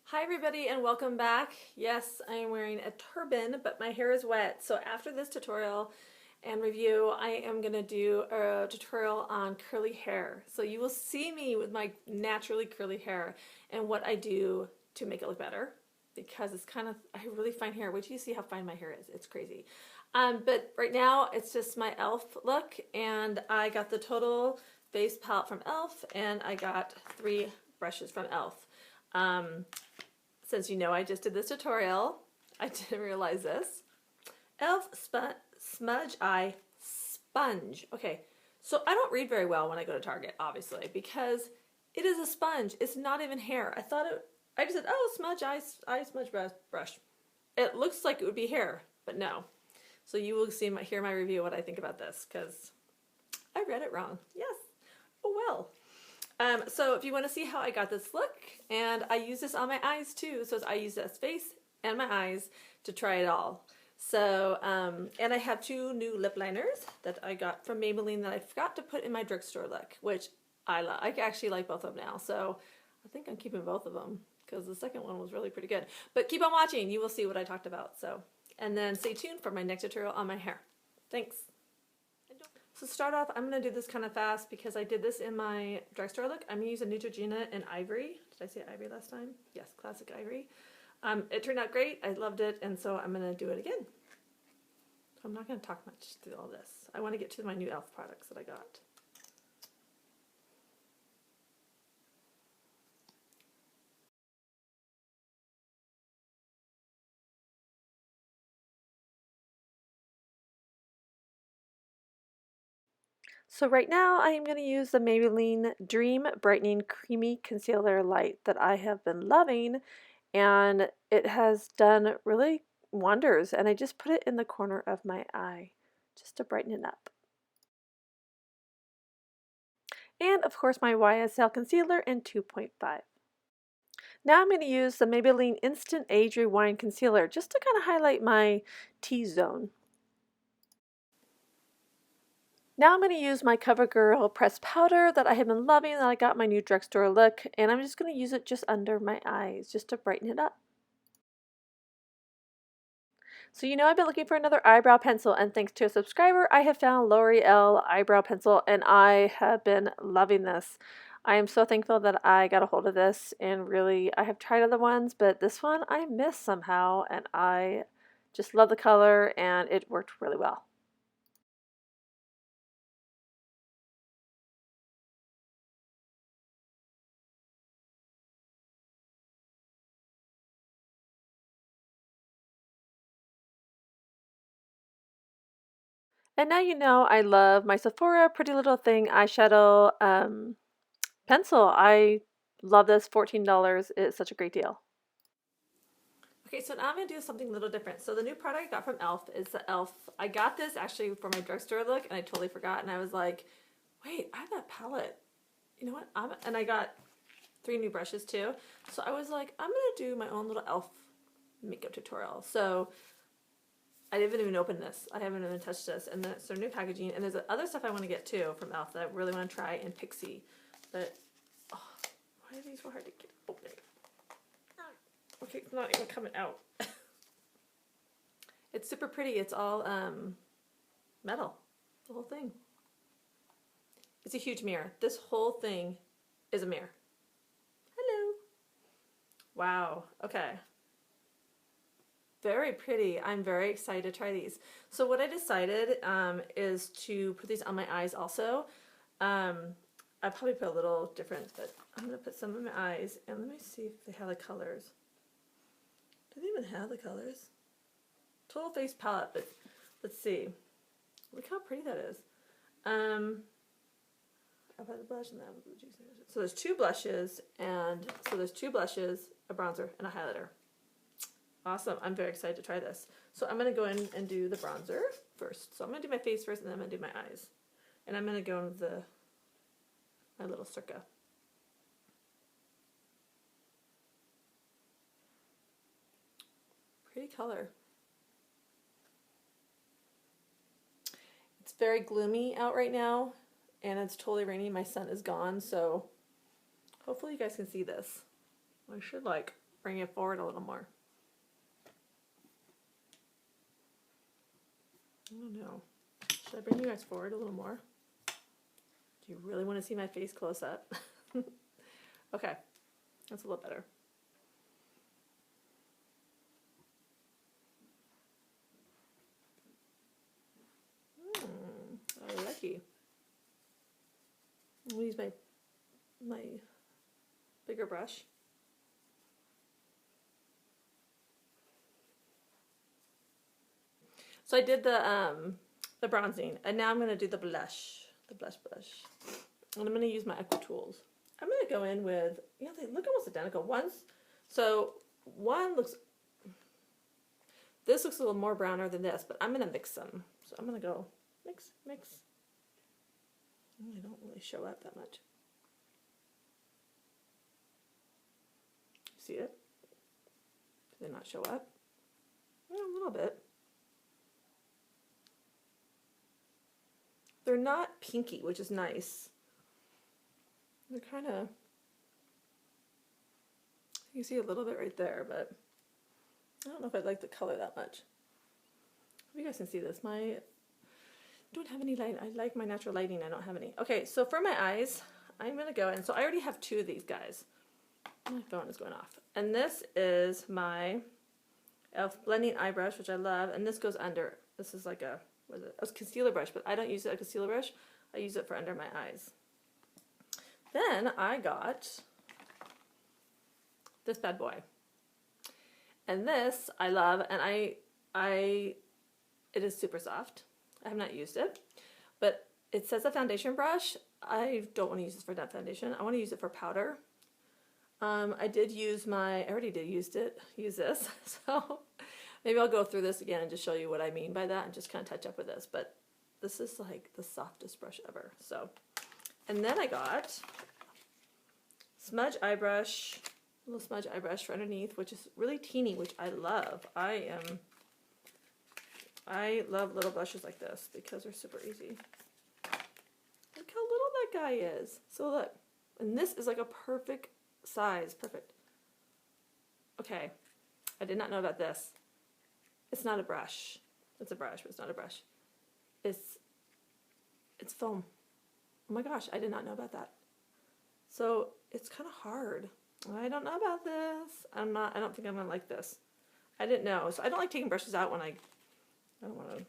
Hi everybody and welcome back. Yes, I am wearing a turban, but my hair is wet. So after this tutorial and review, I am going to do a tutorial on curly hair. So you will see me with my naturally curly hair and what I do to make it look better, because it's kind of, I have really fine hair. Wait till you see how fine my hair is. It's crazy. But right now it's just my e.l.f. look, and I got the total face palette from e.l.f. and I got 3 brushes from e.l.f. Since you know I just did this tutorial, I didn't realize this. e.l.f. Smudge Eye Sponge. Okay, so I don't read very well when I go to Target, obviously, because it is a sponge. It's not even hair. I just said, oh, smudge eye smudge brush. It looks like it would be hair, but no. So you will hear my review what I think about this, because I read it wrong. Yes. Oh well. So if you want to see how I got this look, and I use this on my eyes too, so I use this face and my eyes to try it all. So, and I have 2 new lip liners that I got from Maybelline that I forgot to put in my drugstore look, which I love. I actually like both of them now, so I think I'm keeping both of them because the second one was really pretty good. But keep on watching, you will see what I talked about. So, and then stay tuned for my next tutorial on my hair. Thanks. So to start off, I'm going to do this kind of fast because I did this in my drugstore look. I'm going to use a Neutrogena in Ivory. Did I say Ivory last time? Yes, classic Ivory. It turned out great. I loved it, and so I'm going to do it again. So I'm not going to talk much through all this. I want to get to my new e.l.f. products that I got. So right now I am going to use the Maybelline Dream Brightening Creamy Concealer Light that I have been loving, and it has done really wonders, and I just put it in the corner of my eye just to brighten it up. And of course my YSL concealer in 2.5. Now I'm going to use the Maybelline Instant Age Rewind Concealer just to kind of highlight my T-zone. Now I'm going to use my CoverGirl pressed powder that I have been loving, that I got my new drugstore look, and I'm just going to use it just under my eyes just to brighten it up. So you know I've been looking for another eyebrow pencil, and thanks to a subscriber I have found L'Oreal eyebrow pencil, and I have been loving this. I am so thankful that I got a hold of this, and really I have tried other ones, but this one I missed somehow, and I just love the color and it worked really well. And now you know I love my Sephora Pretty Little Thing eyeshadow pencil. I love this. $14 is such a great deal. Okay, so now I'm going to do something a little different. So the new product I got from e.l.f. is the e.l.f. I got this actually for my drugstore look, and I totally forgot, and I was like, wait, I have that palette. You know what? And I got 3 new brushes too. So I was like, I'm going to do my own little e.l.f. makeup tutorial. So I didn't even open this. I haven't even touched this. And then it's their new packaging. And there's other stuff I want to get too from e.l.f. that I really want to try in Pixie. But, oh, why are these so hard to get open? Okay, it's not even coming out. It's super pretty. It's all metal. The whole thing. It's a huge mirror. This whole thing is a mirror. Hello. Wow. Okay. Very pretty. I'm very excited to try these. So what I decided is to put these on my eyes also. I probably put a little different, but I'm going to put some in my eyes, and let me see if they have the colors. Do they even have the colors? Total face palette, but let's see. Look how pretty that is. I've had a blush and that. So there's 2 blushes, and so there's 2 blushes, a bronzer, and a highlighter. Awesome. I'm very excited to try this. So I'm going to go in and do the bronzer first. So I'm going to do my face first, and then I'm going to do my eyes. And I'm going to go in with my little Circa. Pretty color. It's very gloomy out right now, and it's totally rainy. My sun is gone, so hopefully you guys can see this. I should bring it forward a little more. I don't know. Should I bring you guys forward a little more? Do you really want to see my face close up? Okay, that's a little better. I like it. I'm gonna use my bigger brush. So I did the bronzing, and now I'm gonna do the blush, and I'm gonna use my Aqua Tools. I'm gonna go in with, you know, they look almost identical. This looks a little more browner than this, but I'm gonna mix them. So I'm gonna go mix. They don't really show up that much. See it? Do they not show up? Yeah, a little bit. They're not pinky, which is nice. They're kind of, you see a little bit right there, but I don't know if I'd like the color that much. If you guys can see this, I don't have any light. I like my natural lighting. I don't have any. Okay, so for my eyes, I'm going to go in. So I already have two of these guys. My phone is going off. And this is my e.l.f. blending eye brush, which I love. And this goes under. This is like a, what is it? A concealer brush, but I don't use it as a concealer brush. I use it for under my eyes. Then I got this bad boy. And this I love, and it is super soft. I have not used it, but it says a foundation brush. I don't want to use this for that foundation. I want to use it for powder. I already did use this, so maybe I'll go through this again and just show you what I mean by that and just kind of touch up with this, but this is like the softest brush ever. So, and then I got smudge eye brush, a little smudge eye brush for underneath, which is really teeny, which I love. I love little brushes like this because they're super easy. Look how little that guy is. So look, and this is like a perfect size, perfect. Okay, I did not know about this. It's not a brush. It's a brush, but it's not a brush. It's foam. Oh my gosh, I did not know about that. So it's kind of hard. I don't know about this. I don't think I'm gonna like this. I didn't know. So I don't like taking brushes out when I don't want to.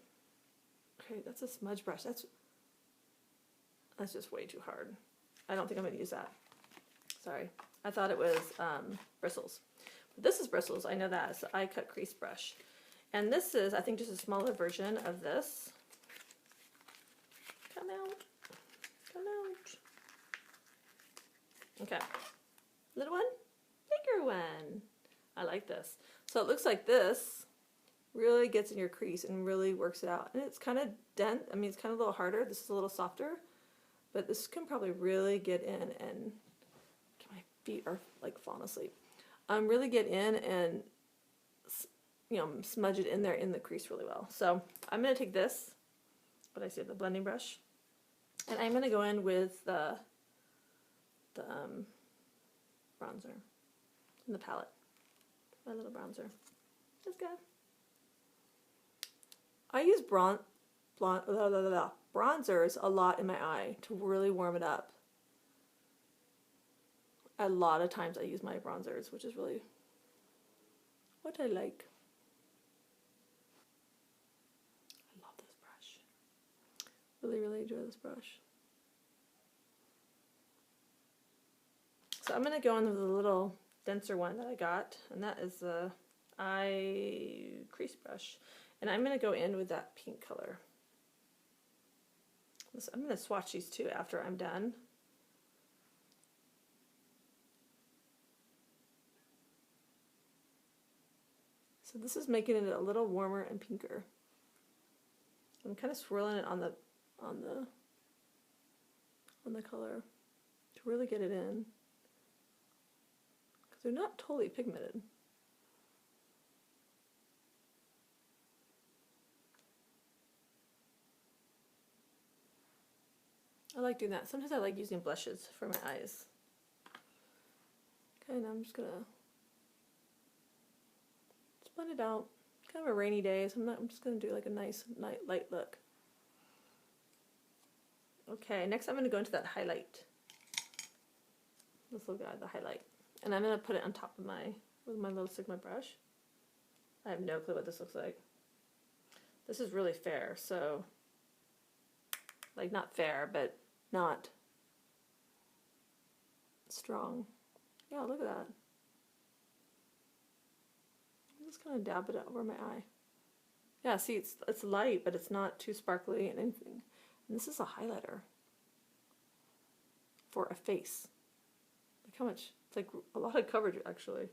Okay, that's a smudge brush. That's just way too hard. I don't think I'm gonna use that. Sorry. I thought it was bristles. But this is bristles. I know that. So I cut Crease Brush. And this is, I think, just a smaller version of this. Come out. Come out. Okay. Little one, bigger one. I like this. So it looks like this really gets in your crease and really works it out. And it's kind of dense. I mean, it's kind of a little harder. This is a little softer. But this can probably really get in and my feet are like falling asleep. Really get in and, you know, smudge it in there in the crease really well. So I'm going to take this, what I say, the blending brush, and I'm going to go in with the bronzer in the palette. My little bronzer. This guy. I use bronzers a lot in my eye to really warm it up. A lot of times I use my bronzers, which is really what I like. I love this brush. Really, really enjoy this brush. So I'm going to go in with a little denser one that I got, and that is the Crease Brush. And I'm going to go in with that pink color. So I'm going to swatch these two after I'm done. So this is making it a little warmer and pinker. I'm kind of swirling it on the color to really get it in. Because they're not totally pigmented. I like doing that. Sometimes I like using blushes for my eyes. Okay, now I'm just gonna blend it out. Kind of a rainy day, so I'm just going to do like a nice light look. Okay, next I'm going to go into that highlight. This little guy, the highlight. And I'm going to put it on top of with my little Sigma brush. I have no clue what this looks like. This is really fair, so, like not fair, but not strong. Yeah, look at that. I'm just going to dab it over my eye. Yeah, see, it's light, but it's not too sparkly and anything. And this is a highlighter for a face. Look how much, it's like a lot of coverage actually.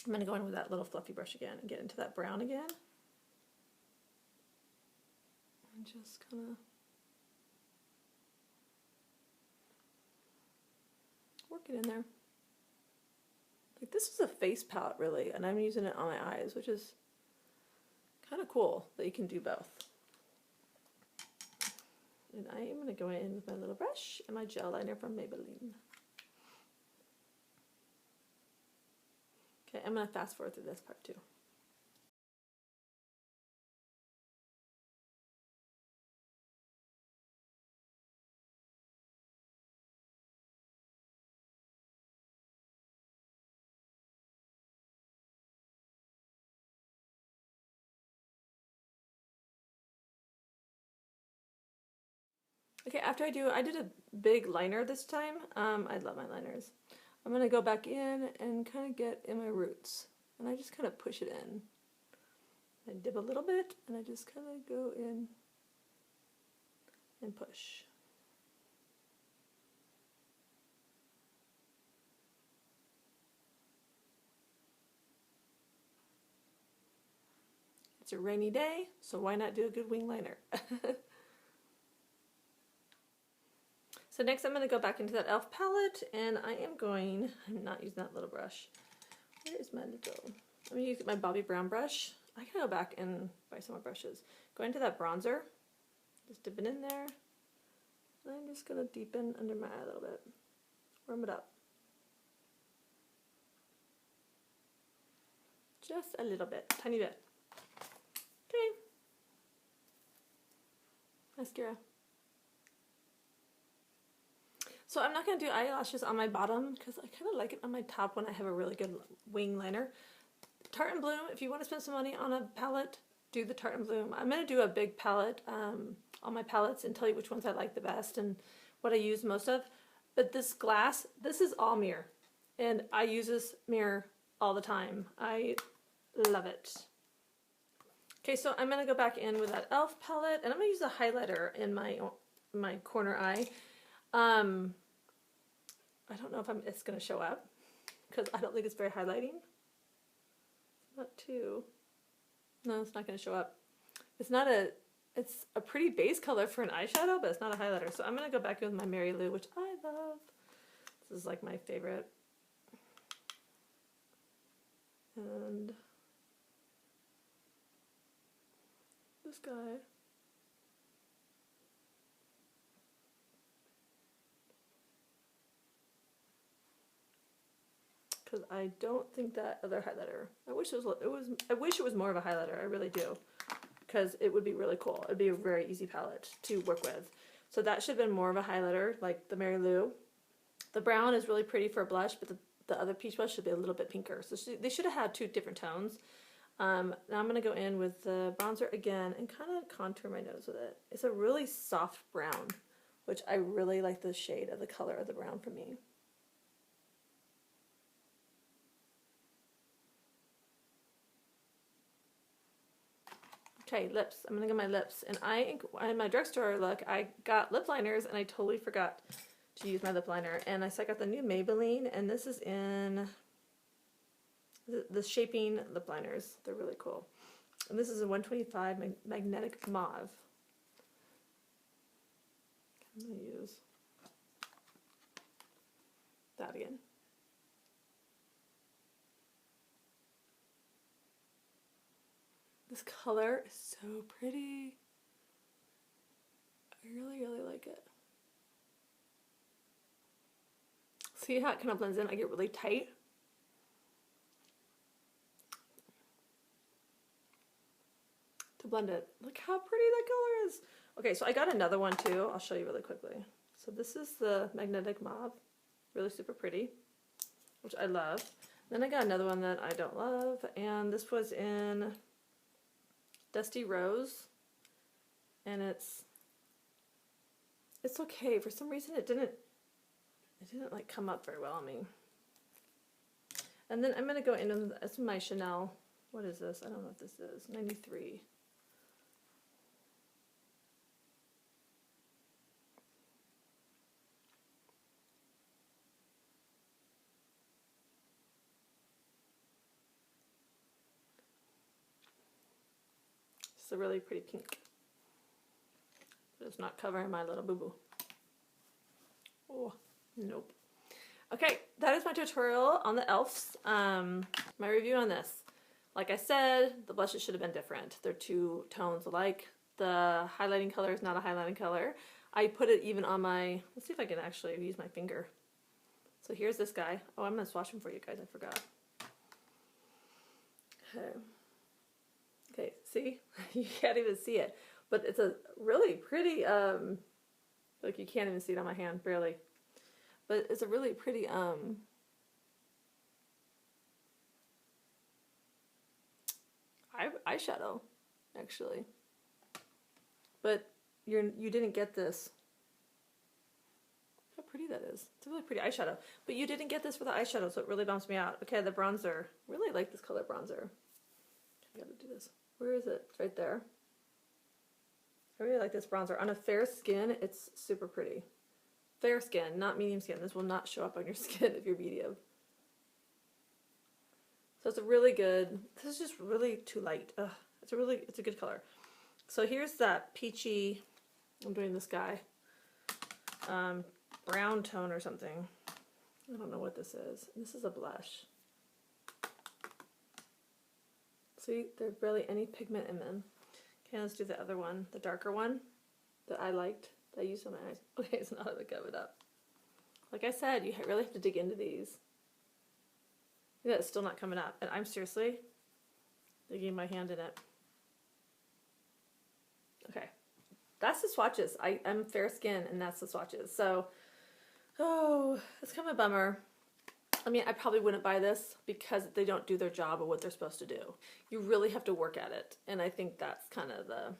I'm going to go in with that little fluffy brush again and get into that brown again. And just kind of work it in there. Like this is a face palette really, and I'm using it on my eyes, which is kind of cool that you can do both. And I am going to go in with my little brush and my gel liner from Maybelline. Okay, I'm going to fast forward through this part too. Okay, after I did a big liner this time. I love my liners. I'm going to go back in and kind of get in my roots. And I just kind of push it in. I dip a little bit and I just kind of go in and push. It's a rainy day, so why not do a good wing liner? So next I'm going to go back into that e.l.f. palette, and I'm not using that little brush. Where is my little, I'm going to use my Bobbi Brown brush. I can go back and buy some more brushes. Go into that bronzer, just dip it in there. And I'm just going to deepen under my eye a little bit, warm it up. Just a little bit, tiny bit. Okay. Mascara. So I'm not going to do eyelashes on my bottom because I kind of like it on my top when I have a really good wing liner. Tarte and Bloom, if you want to spend some money on a palette, do the Tarte and Bloom. I'm going to do a big palette on my palettes and tell you which ones I like the best and what I use most of. But this glass, this is all mirror. And I use this mirror all the time. I love it. Okay, so I'm going to go back in with that e.l.f. palette, and I'm going to use a highlighter in my corner eye. I don't know if it's going to show up because I don't think it's very highlighting. Not too. No, it's not going to show up. It's a pretty base color for an eyeshadow, but it's not a highlighter. So I'm going to go back in with my Mary Lou, which I love. This is like my favorite. And this guy. Because I don't think that other highlighter, I wish it was more of a highlighter, I really do, because it would be really cool. It'd be a very easy palette to work with. So that should have been more of a highlighter, like the Mary Lou. The brown is really pretty for a blush, but the other peach blush should be a little bit pinker. So they should have had two different tones. Now I'm going to go in with the bronzer again and kind of contour my nose with it. It's a really soft brown, which I really like the shade of the color of the brown for me. Okay, lips. I'm going to get my lips. And in my drugstore look, I got lip liners and I totally forgot to use my lip liner. And so I got the new Maybelline, and this is in the Shaping lip liners. They're really cool. And this is a 125 magnetic mauve. I'm going to use that again. This color is so pretty. I really, really like it. See how it kind of blends in? I get really tight. To blend it. Look how pretty that color is. Okay, so I got another one too. I'll show you really quickly. So this is the Magnetic Mauve. Really super pretty, which I love. Then I got another one that I don't love, and this was in Dusty Rose, and it's okay. For some reason it didn't like come up very well on me. And then I'm gonna go into this is my Chanel. What is this? I don't know what this is. 93. It's a really pretty pink. But it's not covering my little boo-boo. Oh, nope. Okay, that is my tutorial on the e.l.f.s. My review on this. Like I said, the blushes should have been different. They're two tones alike. The highlighting color is not a highlighting color. I put it even on my, let's see if I can actually use my finger. So here's this guy. Oh, I'm gonna swatch him for you guys, I forgot. Okay. Okay, see? You can't even see it. But it's a really pretty, like you can't even see it on my hand, barely. But it's a really pretty, eyeshadow, actually. But you didn't get this. How pretty that is. It's a really pretty eyeshadow. But you didn't get this for the eyeshadow, so it really bumps me out. Okay, the bronzer. Really like this color bronzer. I gotta do this. Where is it? It's right there. I really like this bronzer. On a fair skin, it's super pretty. Fair skin, not medium skin. This will not show up on your skin if you're medium. So it's a really good, this is just really too light. Ugh, it's a good color. So here's that peachy, I'm doing this guy, brown tone or something. I don't know what this is. This is a blush. See, there's barely any pigment in them. Okay, let's do the other one, the darker one that I liked, that I used on my eyes. Okay, it's not gonna cover it up. Like I said, you really have to dig into these. Yeah, it's still not coming up, and I'm seriously digging my hand in it. Okay, that's the swatches. I'm fair skin, and that's the swatches. So, oh, it's kind of a bummer. I mean, I probably wouldn't buy this because they don't do their job of what they're supposed to do. You really have to work at it, and I think that's kind of the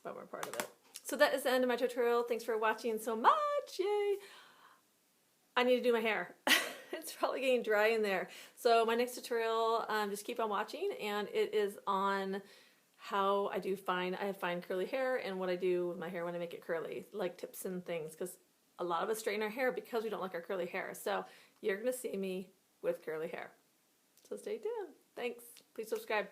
bummer part of it. So that is the end of my tutorial. Thanks for watching so much. Yay! I need to do my hair. It's probably getting dry in there. So my next tutorial, just keep on watching, and it is on how I have fine curly hair and what I do with my hair when I make it curly, like tips and things, because a lot of us straighten our hair because we don't like our curly hair. So you're going to see me with curly hair. So stay tuned. Thanks. Please subscribe.